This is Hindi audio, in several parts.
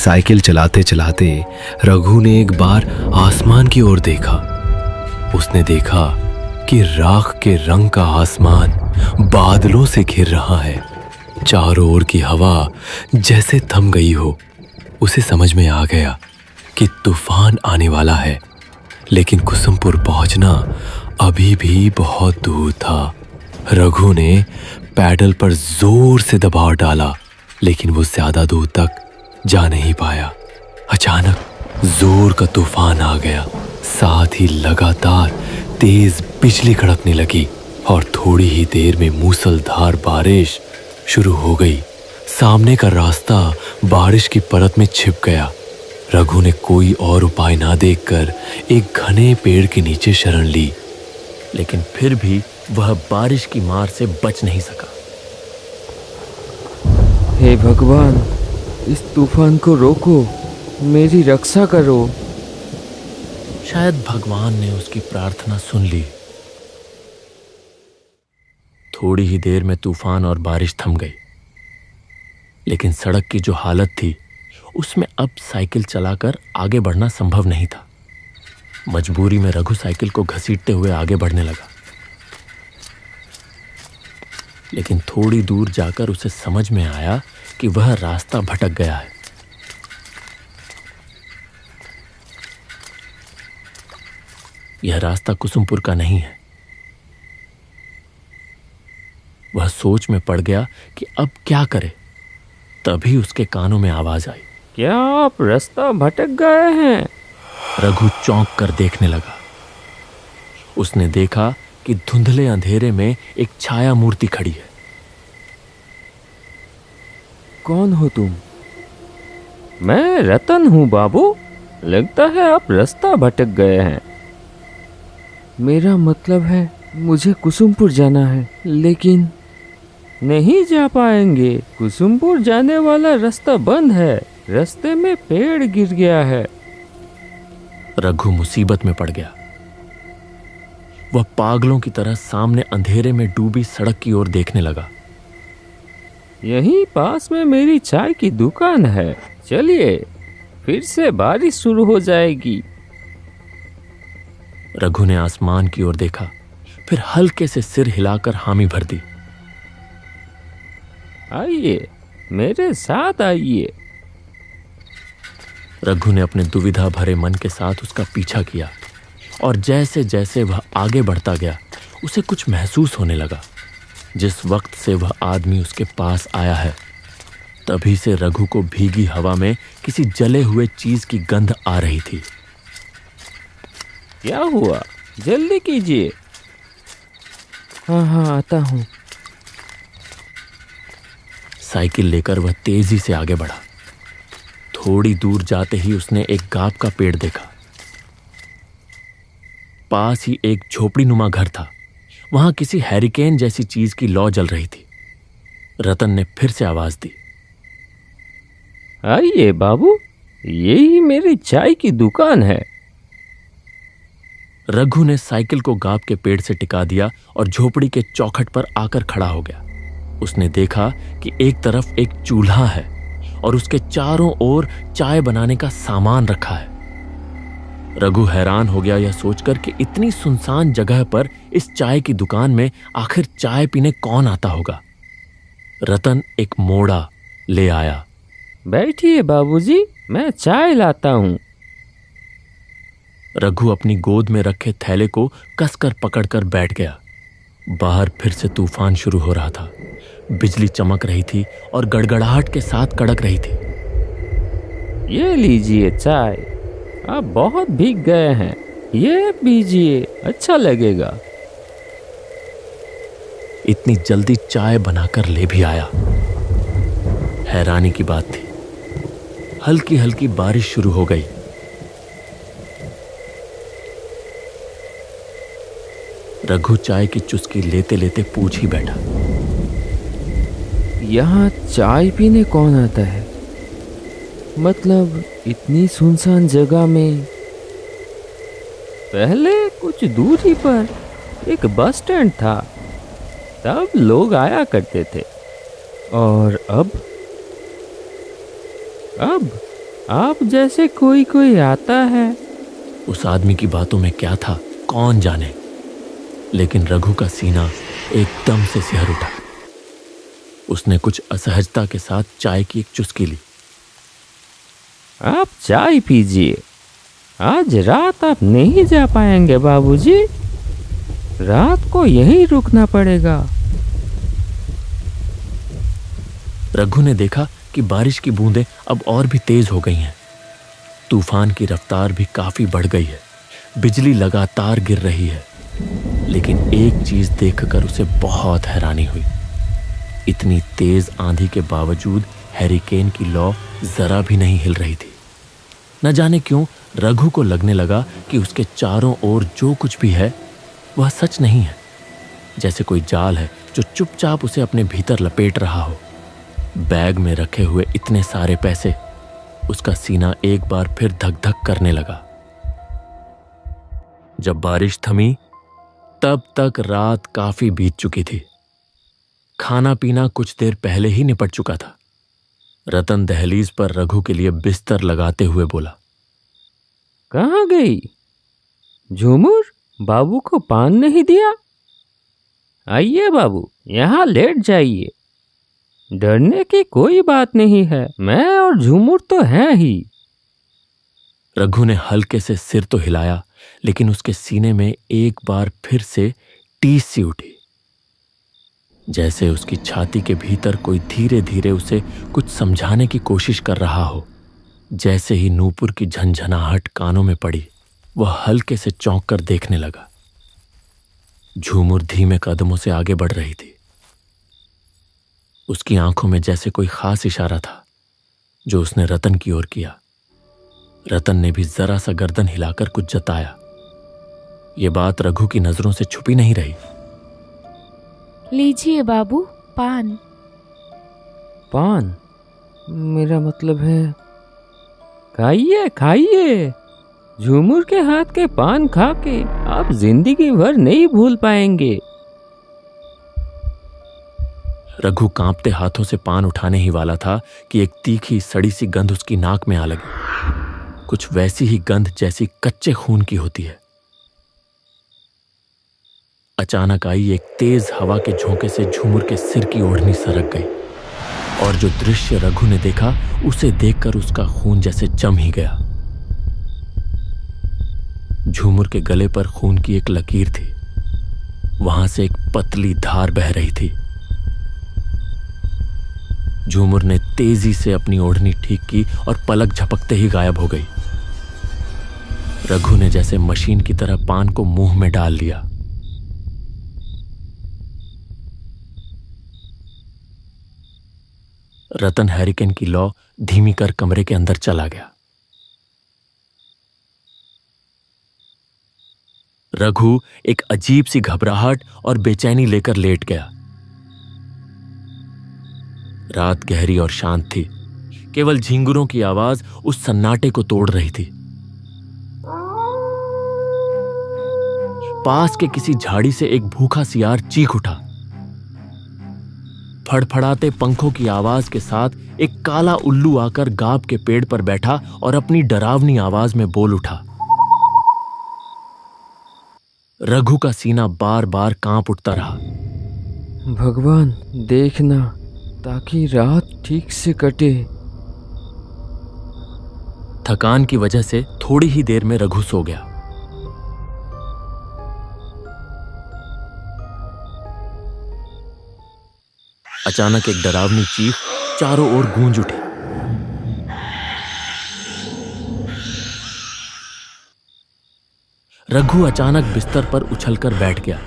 साइकिल चलाते चलाते रघु ने एक बार आसमान की ओर देखा। उसने देखा कि राख के रंग का आसमान बादलों से घिर रहा है। चारों ओर की हवा जैसे थम गई हो। उसे समझ में आ गया कि तूफान आने वाला है, लेकिन कुसुमपुर पहुंचना अभी भी बहुत दूर था। रघु ने पैडल पर जोर से दबाव डाला, लेकिन वो ज्यादा दूर तक जा नहीं पाया। अचानक जोर का तूफान आ गया, साथ ही लगातार तेज बिजली कड़कने लगी और थोड़ी ही देर में मूसलधार बारिश शुरू हो गई। सामने का रास्ता बारिश की परत में छिप गया। रघु ने कोई और उपाय ना देखकर एक घने पेड़ के नीचे शरण ली, लेकिन फिर भी वह बारिश की मार से बच नहीं सका। हे भगवान, इस तूफान को रोको, मेरी रक्षा करो। शायद भगवान ने उसकी प्रार्थना सुन ली। थोड़ी ही देर में तूफान और बारिश थम गई, लेकिन सड़क की जो हालत थी उसमें अब साइकिल चलाकर आगे बढ़ना संभव नहीं था। मजबूरी में रघु साइकिल को घसीटते हुए आगे बढ़ने लगा, लेकिन थोड़ी दूर जाकर उसे समझ में आया कि वह रास्ता भटक गया है। यह रास्ता कुसुमपुर का नहीं है। वह सोच में पड़ गया कि अब क्या करे। तभी उसके कानों में आवाज आई, क्या आप रास्ता भटक गए हैं? रघु चौंक कर देखने लगा। उसने देखा कि धुंधले अंधेरे में एक छाया मूर्ति खड़ी है। कौन हो तुम? मैं रतन हूँ बाबू। लगता है आप रास्ता भटक गए हैं। मेरा मतलब है मुझे कुसुमपुर जाना है, लेकिन नहीं जा पाएंगे। कुसुमपुर जाने वाला रास्ता बंद है। रास्ते में पेड़ गिर गया है। रघु मुसीबत में पड़ गया। वह पागलों की तरह सामने अंधेरे में डूबी सड़क की ओर देखने लगा। यहीं पास में मेरी चाय की दुकान है, चलिए, फिर से बारिश शुरू हो जाएगी। रघु ने आसमान की ओर देखा, फिर हल्के से सिर हिलाकर हामी भर दी। आइए, मेरे साथ आइए। रघु ने अपने दुविधा भरे मन के साथ उसका पीछा किया, और जैसे जैसे वह आगे बढ़ता गया उसे कुछ महसूस होने लगा। जिस वक्त से वह आदमी उसके पास आया है, तभी से रघु को भीगी हवा में किसी जले हुए चीज की गंध आ रही थी। क्या हुआ? जल्दी कीजिए। हाँ, आता हूँ। साइकिल लेकर वह तेजी से आगे बढ़ा। थोड़ी दूर जाते ही उसने एक गांव का पेड़ देखा। पास ही एक झोपड़ी नुमा घर था। वहां किसी हैरिकेन जैसी चीज की लौ जल रही थी। रतन ने फिर से आवाज दी, आइए बाबू, यही मेरी चाय की दुकान है। रघु ने साइकिल को गांव के पेड़ से टिका दिया और झोपड़ी के चौखट पर आकर खड़ा हो गया। उसने देखा कि एक तरफ एक चूल्हा है और उसके चारों ओर चाय बनाने का सामान रखा है। रघु हैरान हो गया यह सोचकर कि इतनी सुनसान जगह पर इस चाय की दुकान में आखिर चाय पीने कौन आता होगा। रतन एक मोड़ा ले आया। बैठिए बाबूजी, मैं चाय लाता हूँ। रघु अपनी गोद में रखे थैले को कसकर पकड़कर बैठ गया। बाहर फिर से तूफान शुरू हो रहा था। बिजली चमक रही थी और गड़गड़ाहट के साथ कड़क रही थी। ये लीजिए चाय, आप बहुत भीग गए हैं, ये पीजिए, अच्छा लगेगा। इतनी जल्दी चाय बनाकर ले भी आया। हैरानी की बात थी, हल्की हल्की बारिश शुरू हो गई। रघु चाय की चुस्की लेते लेते पूछ ही बैठा, यहाँ चाय पीने कौन आता है? मतलब इतनी सुनसान जगह में। पहले कुछ दूरी पर एक बस स्टैंड था, तब लोग आया करते थे। और अब आप जैसे कोई कोई आता है। उस आदमी की बातों में क्या था कौन जाने, लेकिन रघु का सीना एकदम से सिहर उठा। उसने कुछ असहजता के साथ चाय की एक चुस्की ली। आप चाय पीजिए। आज रात आप नहीं जा पाएंगे बाबूजी, रात को यहीं रुकना पड़ेगा। रघु ने देखा कि बारिश की बूंदें अब और भी तेज हो गई हैं। तूफान की रफ्तार भी काफी बढ़ गई है। बिजली लगातार गिर रही है। लेकिन एक चीज देखकर उसे बहुत हैरानी हुई। इतनी तेज आंधी के बावजूद हैरिकेन की लौ जरा भी नहीं हिल रही थी। न जाने क्यों रघु को लगने लगा कि उसके चारों ओर जो कुछ भी है वह सच नहीं है, जैसे कोई जाल है जो चुपचाप उसे अपने भीतर लपेट रहा हो। बैग में रखे हुए इतने सारे पैसे, उसका सीना एक बार फिर धक धक करने लगा। जब बारिश थमी तब तक रात काफी बीत चुकी थी। खाना पीना कुछ देर पहले ही निपट चुका था। रतन दहलीज पर रघु के लिए बिस्तर लगाते हुए बोला, कहाँ गई झूमर? बाबू को पान नहीं दिया? आइए बाबू, यहाँ लेट जाइए। डरने की कोई बात नहीं है, मैं और झूमर तो हैं ही। रघु ने हल्के से सिर तो हिलाया, लेकिन उसके सीने में एक बार फिर से टीस सी उठी, जैसे उसकी छाती के भीतर कोई धीरे धीरे उसे कुछ समझाने की कोशिश कर रहा हो। जैसे ही नूपुर की झंझनाहट कानों में पड़ी, वह हल्के से चौंक कर देखने लगा। झूमर धीमे कदमों से आगे बढ़ रही थी। उसकी आंखों में जैसे कोई खास इशारा था जो उसने रतन की ओर किया। रतन ने भी जरा सा गर्दन हिलाकर कुछ जताया। यह बात रघु की नजरों से छुपी नहीं रही। लीजिए बाबू, पान। पान? मेरा मतलब है खाइए खाइए। झूमर के हाथ के पान खा के आप जिंदगी भर नहीं भूल पाएंगे। रघु कांपते हाथों से पान उठाने ही वाला था कि एक तीखी सड़ी सी गंध उसकी नाक में आ लगी। कुछ वैसी ही गंध जैसी कच्चे खून की होती है। अचानक आई एक तेज हवा के झोंके से झूमर के सिर की ओढ़नी सरक गई, और जो दृश्य रघु ने देखा उसे देखकर उसका खून जैसे जम ही गया। झूमर के गले पर खून की एक लकीर थी। वहां से एक पतली धार बह रही थी। झूमर ने तेजी से अपनी ओढ़नी ठीक की और पलक झपकते ही गायब हो गई। रघु ने जैसे मशीन की तरह पान को मुंह में डाल लिया। रतन हैरिकेन की लौ धीमी कर कमरे के अंदर चला गया। रघु एक अजीब सी घबराहट और बेचैनी लेकर लेट गया। रात गहरी और शांत थी। केवल झिंगुरों की आवाज उस सन्नाटे को तोड़ रही थी। पास के किसी झाड़ी से एक भूखा सियार चीख उठा। फड़फड़ाते पंखों की आवाज के साथ एक काला उल्लू आकर गाब के पेड़ पर बैठा और अपनी डरावनी आवाज में बोल उठा। रघु का सीना बार बार कांप उठता रहा। भगवान देखना, ताकि रात ठीक से कटे। थकान की वजह से थोड़ी ही देर में रघु सो गया। अचानक एक डरावनी चीख चारों ओर गूंज उठी। रघु अचानक बिस्तर पर उछलकर बैठ गया।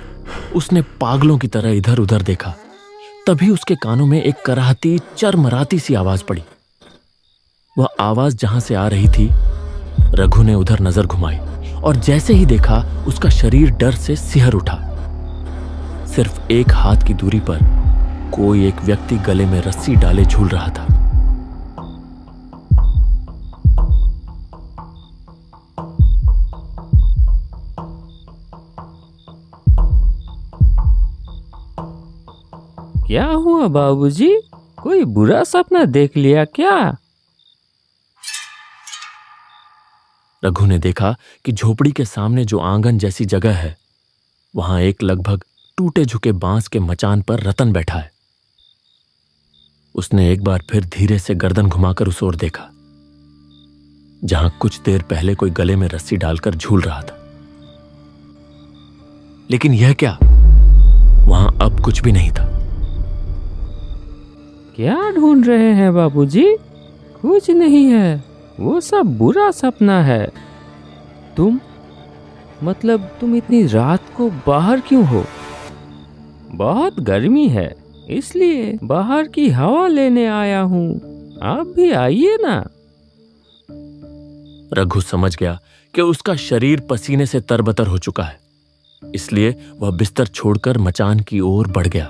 उसने पागलों की तरह इधर उधर देखा। तभी उसके कानों में एक कराहती चरमराती सी आवाज पड़ी। वह आवाज जहां से आ रही थी, रघु ने उधर नजर घुमाई और जैसे ही देखा उसका शरीर डर से सिहर उठा। सिर्फ एक हाथ की दूरी पर कोई एक व्यक्ति गले में रस्सी डाले झूल रहा था। क्या हुआ बाबूजी? कोई बुरा सपना देख लिया क्या? रघु ने देखा कि झोपड़ी के सामने जो आंगन जैसी जगह है, वहां एक लगभग टूटे झुके बांस के मचान पर रतन बैठा है। उसने एक बार फिर धीरे से गर्दन घुमाकर उस ओर देखा, जहां कुछ देर पहले कोई गले में रस्सी डालकर झूल रहा था। लेकिन यह क्या, वहां अब कुछ भी नहीं था। क्या ढूंढ रहे हैं बाबूजी? कुछ नहीं है, वो सब बुरा सपना है। तुम इतनी रात को बाहर क्यों हो? बहुत गर्मी है, इसलिए बाहर की हवा लेने आया हूँ। आप भी आइए ना। रघु समझ गया कि उसका शरीर पसीने से तरबतर हो चुका है, इसलिए वह बिस्तर छोड़कर मचान की ओर बढ़ गया।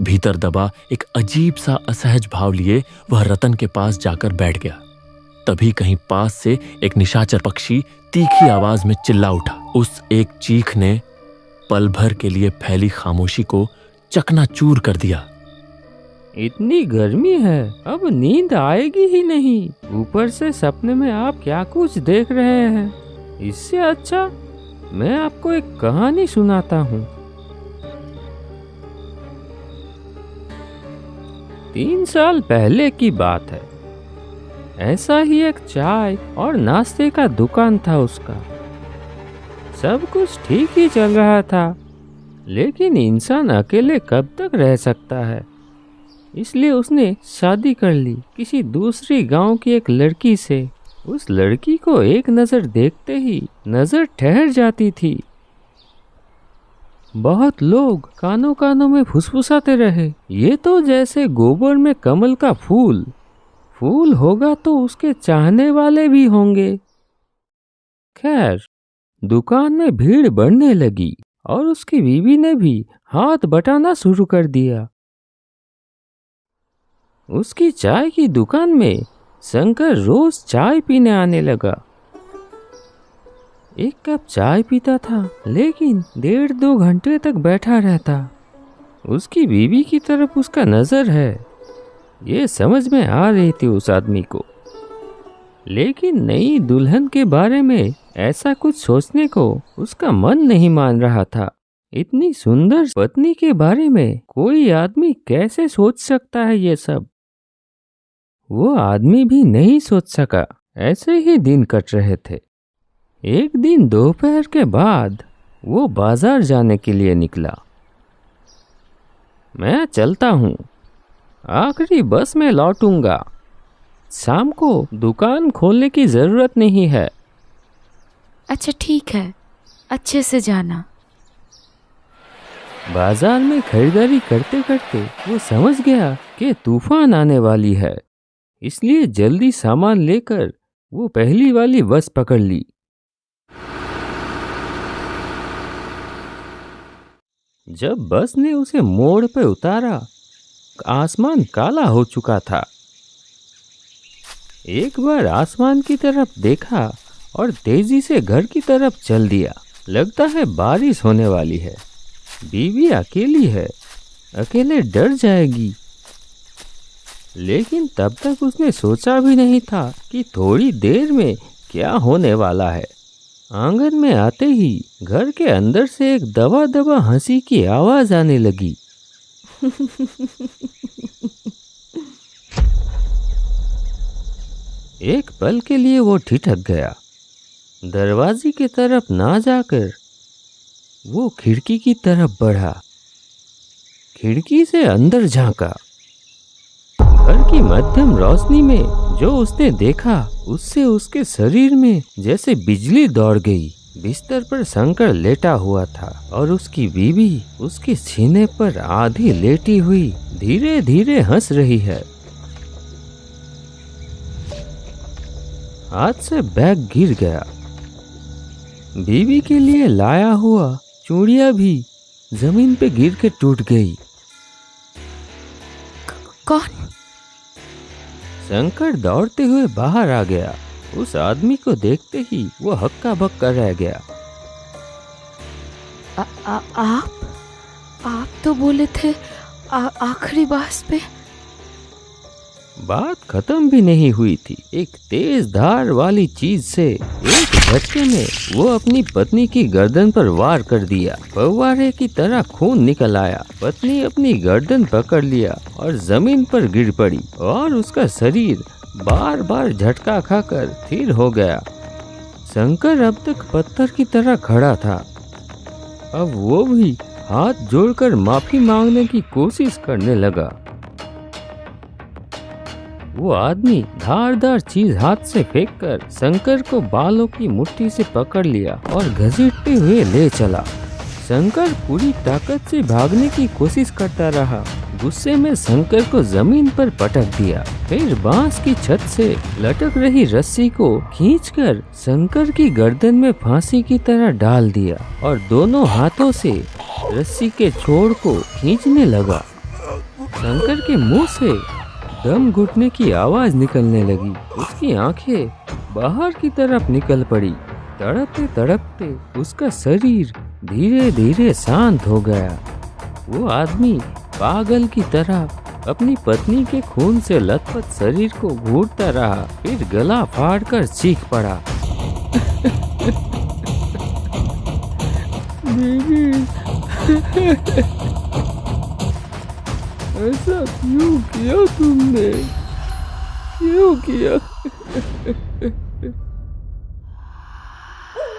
भीतर दबा एक अजीब सा असहज भाव लिए वह रतन के पास जाकर बैठ गया। तभी कहीं पास से एक निशाचर पक्षी तीखी आवाज में चिल्ला उठा। उस एक चीख ने पल भर के लिए फैली खामोशी को चकनाचूर कर दिया। इतनी गर्मी है, अब नींद आएगी ही नहीं। ऊपर से सपने में आप क्या कुछ देख रहे हैं। इससे अच्छा मैं आपको एक कहानी सुनाता हूँ। 3 साल पहले की बात है। ऐसा ही एक चाय और नाश्ते का दुकान था उसका। सब कुछ ठीक ही चल रहा था, लेकिन इंसान अकेले कब तक रह सकता है। इसलिए उसने शादी कर ली किसी दूसरी गांव की एक लड़की से। उस लड़की को एक नजर देखते ही नजर ठहर जाती थी। बहुत लोग कानों कानों में फुसफुसाते रहे, ये तो जैसे गोबर में कमल का फूल होगा तो उसके चाहने वाले भी होंगे। खैर, दुकान में भीड़ बढ़ने लगी और उसकी बीवी ने भी हाथ बटाना शुरू कर दिया। उसकी चाय की दुकान में शंकर रोज चाय पीने आने लगा। 1 कप चाय पीता था, लेकिन 1.5-2 घंटे तक बैठा रहता। उसकी बीवी की तरफ उसका नजर है, ये समझ में आ रही थी उस आदमी को। लेकिन नई दुल्हन के बारे में ऐसा कुछ सोचने को उसका मन नहीं मान रहा था। इतनी सुंदर पत्नी के बारे में कोई आदमी कैसे सोच सकता है ये सब? वो आदमी भी नहीं सोच सका। ऐसे ही दिन कट रहे थे। एक दिन दोपहर के बाद वो बाजार जाने के लिए निकला। मैं चलता हूँ, आखिरी बस में लौटूंगा। शाम को दुकान खोलने की जरूरत नहीं है। अच्छा ठीक है, अच्छे से जाना। बाजार में खरीदारी करते करते वो समझ गया कि तूफान आने वाली है, इसलिए जल्दी सामान लेकर वो पहली वाली बस पकड़ ली। जब बस ने उसे मोड़ पर उतारा, आसमान काला हो चुका था। एक बार आसमान की तरफ देखा और तेजी से घर की तरफ चल दिया। लगता है बारिश होने वाली है। बीवी अकेली है, अकेले डर जाएगी। लेकिन तब तक उसने सोचा भी नहीं था कि थोड़ी देर में क्या होने वाला है। आंगन में आते ही घर के अंदर से एक दबा दबा हंसी की आवाज आने लगी। एक पल के लिए वो ठिठक गया। दरवाजे की तरफ ना जाकर वो खिड़की की तरफ बढ़ा। खिड़की से अंदर झांका। घर की मध्यम रोशनी में जो उसने देखा, उससे उसके शरीर में जैसे बिजली दौड़ गई। बिस्तर पर शंकर लेटा हुआ था और उसकी बीवी उसके सीने पर आधी लेटी हुई धीरे धीरे हंस रही है। हाथ से बैग गिर गया। बीवी के लिए लाया हुआ चूड़ियां भी जमीन पे गिर के टूट गई। कौन? शंकर दौड़ते हुए बाहर आ गया। उस आदमी को देखते ही वो हक्का बक्का रह गया। आप तो बोले थे आखिरी बस पे। बात खत्म भी नहीं हुई थी। एक तेज धार वाली चीज से एक झटके में वो अपनी पत्नी की गर्दन पर वार कर दिया। फव्वारे की तरह खून निकल आया। पत्नी अपनी गर्दन पकड़ लिया और जमीन पर गिर पड़ी और उसका शरीर बार बार झटका खाकर स्थिर हो गया। शंकर अब तक पत्थर की तरह खड़ा था। अब वो भी हाथ जोड़कर माफी मांगने की कोशिश करने लगा। वो आदमी धारदार चीज हाथ से फेंककर शंकर को बालों की मुट्ठी से पकड़ लिया और घसीटते हुए ले चला। शंकर पूरी ताकत से भागने की कोशिश करता रहा। गुस्से में शंकर को जमीन पर पटक दिया। फिर बांस की छत से लटक रही रस्सी को खींचकर शंकर की गर्दन में फांसी की तरह डाल दिया और दोनों हाथों से रस्सी के छोर को खींचने लगा। शंकर के मुंह से दम घुटने की आवाज निकलने लगी। उसकी आंखें बाहर की तरफ निकल पड़ी। तड़पते तड़पते उसका शरीर धीरे धीरे शांत हो गया। वो आदमी पागल की तरह अपनी पत्नी के खून से लथपथ शरीर को घूरता रहा। फिर गला फाड़कर चीख पड़ा, ऐसा क्यों किया तुमने? क्यों किया?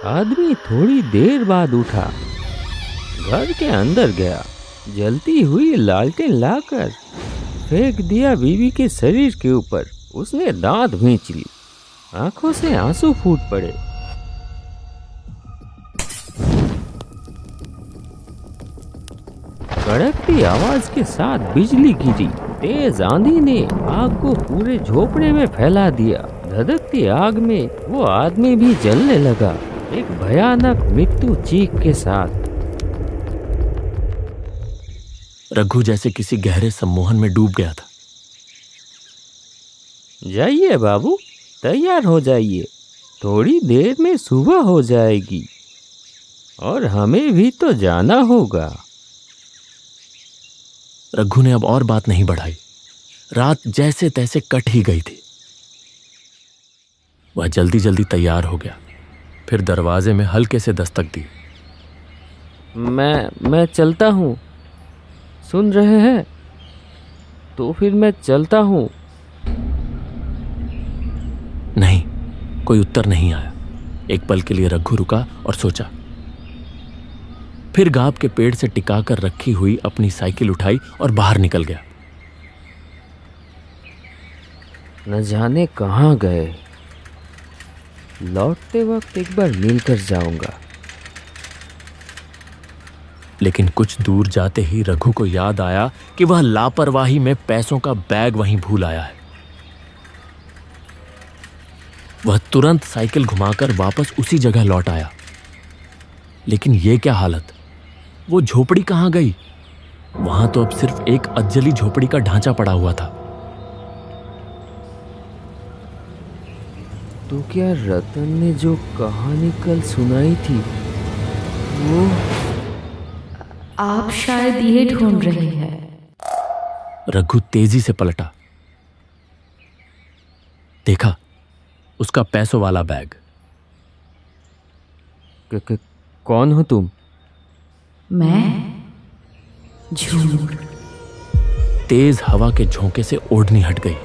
आदमी थोड़ी देर बाद उठा, घर के अंदर गया, जलती हुई लालटेन लाकर फेंक दिया बीवी के शरीर के ऊपर। उसने दांत भींच ली, आंखों से आंसू फूट पड़े। कड़कती आवाज के साथ बिजली गिरी। तेज आंधी ने आग को पूरे झोपड़े में फैला दिया। धधकती आग में वो आदमी भी जलने लगा, एक भयानक मृत्यु चीख के साथ। रघु जैसे किसी गहरे सम्मोहन में डूब गया था। जाइए बाबू, तैयार हो जाइए, थोड़ी देर में सुबह हो जाएगी और हमें भी तो जाना होगा। रघु ने अब और बात नहीं बढ़ाई। रात जैसे तैसे कट ही गई थी। वह जल्दी जल्दी तैयार हो गया, फिर दरवाजे में हल्के से दस्तक दी। मैं चलता हूँ, सुन रहे हैं? तो फिर मैं चलता हूँ। नहीं, कोई उत्तर नहीं आया। एक पल के लिए रघु रुका और सोचा। फिर गाब के पेड़ से टिकाकर रखी हुई अपनी साइकिल उठाई और बाहर निकल गया। न जाने कहाँ गए। लौटते वक्त एक बार मिलकर जाऊंगा। लेकिन कुछ दूर जाते ही रघु को याद आया कि वह लापरवाही में पैसों का बैग वहीं भूल आया है। वह तुरंत साइकिल घुमाकर वापस उसी जगह लौट आया। लेकिन यह क्या हालत! वो झोपड़ी कहाँ गई? वहां तो अब सिर्फ एक अज्जली झोपड़ी का ढांचा पड़ा हुआ था। तो क्या रतन ने जो कहानी कल सुनाई थी वो? आप शायद ये ढूंढ रहे हैं। रघु तेजी से पलटा, देखा उसका पैसों वाला बैग। कौन हो तुम? मैं झूठ। तेज हवा के झोंके से ओढ़नी हट गई।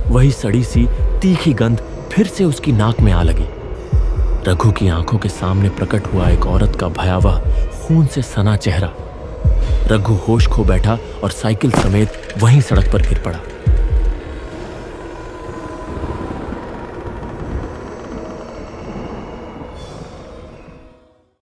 वही सड़ी सी तीखी गंध फिर से उसकी नाक में आ लगी। रघु की आंखों के सामने प्रकट हुआ एक औरत का भयावह खून से सना चेहरा। रघु होश खो बैठा और साइकिल समेत वहीं सड़क पर गिर पड़ा।